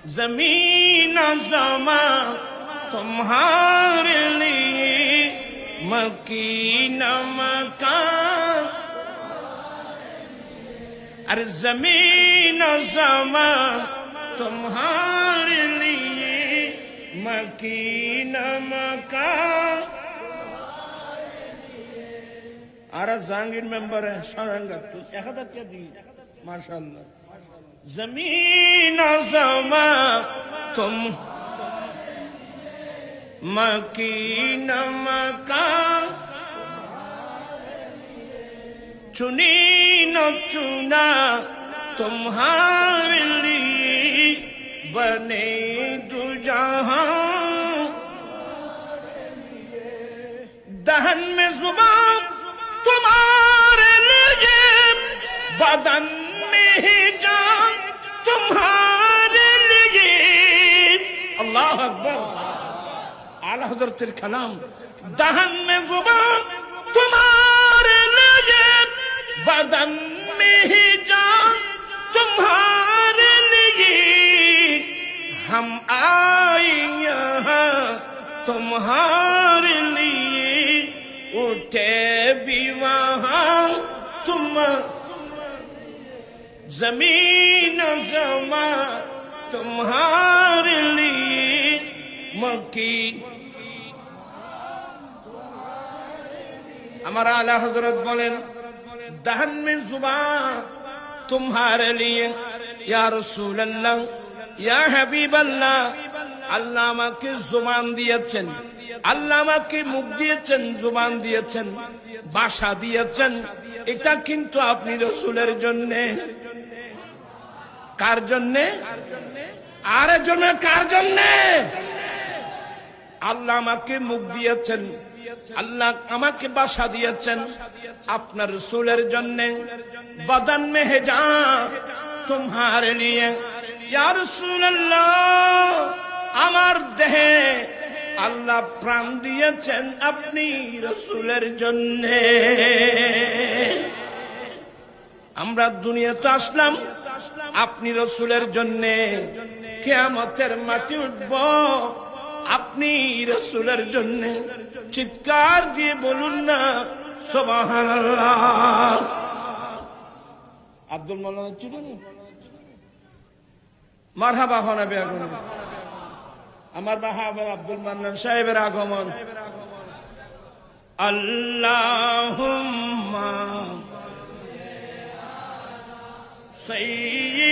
जमीन ज़मा तुम्हारे लिए मकीन मकान। अरे जमीन ज़मा तुम्हारे लिए मकीन मकान। আর জাহাঙ্গীর মেম্বার সারাঙ্গা তো 1000 টাকা দিই মাশাআল্লাহ। जमीन ज़मा तुम मकीन मकान। चुनी न चुना तुम्हारे लिए बने दो जहां। दहन में जुबान तुम्हारे लिए बदन में ही जान तुम्हारे लिए। अल्लाह अकबर। आला हज़रत कलाम। दहन में जुबान तुम्हारे लिए बदन में ही जान तुम्हारे लिए। हम आए यहाँ तुम्हारे लिए उठे भी वहाँ तुम। जमीन ज़मा तुम्हारे लिए मकीन। हमारा आला हजरत बोलें दहन में जुबान तुम्हारे लिए या रसूल अल्लाह या हबीब अल्लाह। আল্লাহ আমাকে জুবান দিয়েছেন, আল্লাহ আমাকে মুখ দিয়েছেন, জুবান দিয়েছেন, ভাষা দিয়েছেন। এটা কিন্তু আপনি রাসূলের জন্য। কার জন্য? আর জন্য। কার জন্য? আল্লাহ আমাকে মুখ দিয়েছেন, আল্লাহ আমাকে ভাষা দিয়েছেন আপনার রাসূলের জন্য। বদন মে হে জান তোমারে লিয়ে ইয়া রাসূলুল্লাহ। আমার দেহে আল্লাহ প্রাণ দিয়েছেন আপনি রাসূলের জন্য। আমরা দুনিয়াতে আসলাম আপনি রাসূলের জন্য। কিয়ামতের মাটি উঠব আপনি রাসূলের জন্য। চিৎকার দিয়ে বলুন না সুবহানাল্লাহ। আব্দুল মাওলানা চিনুন? মারহাবা হন বেগুন। আমার বাহাবা আব্দুল মান্নান সাহেবের আগমন। আল্লাহুম্মা সাইয়্যিদ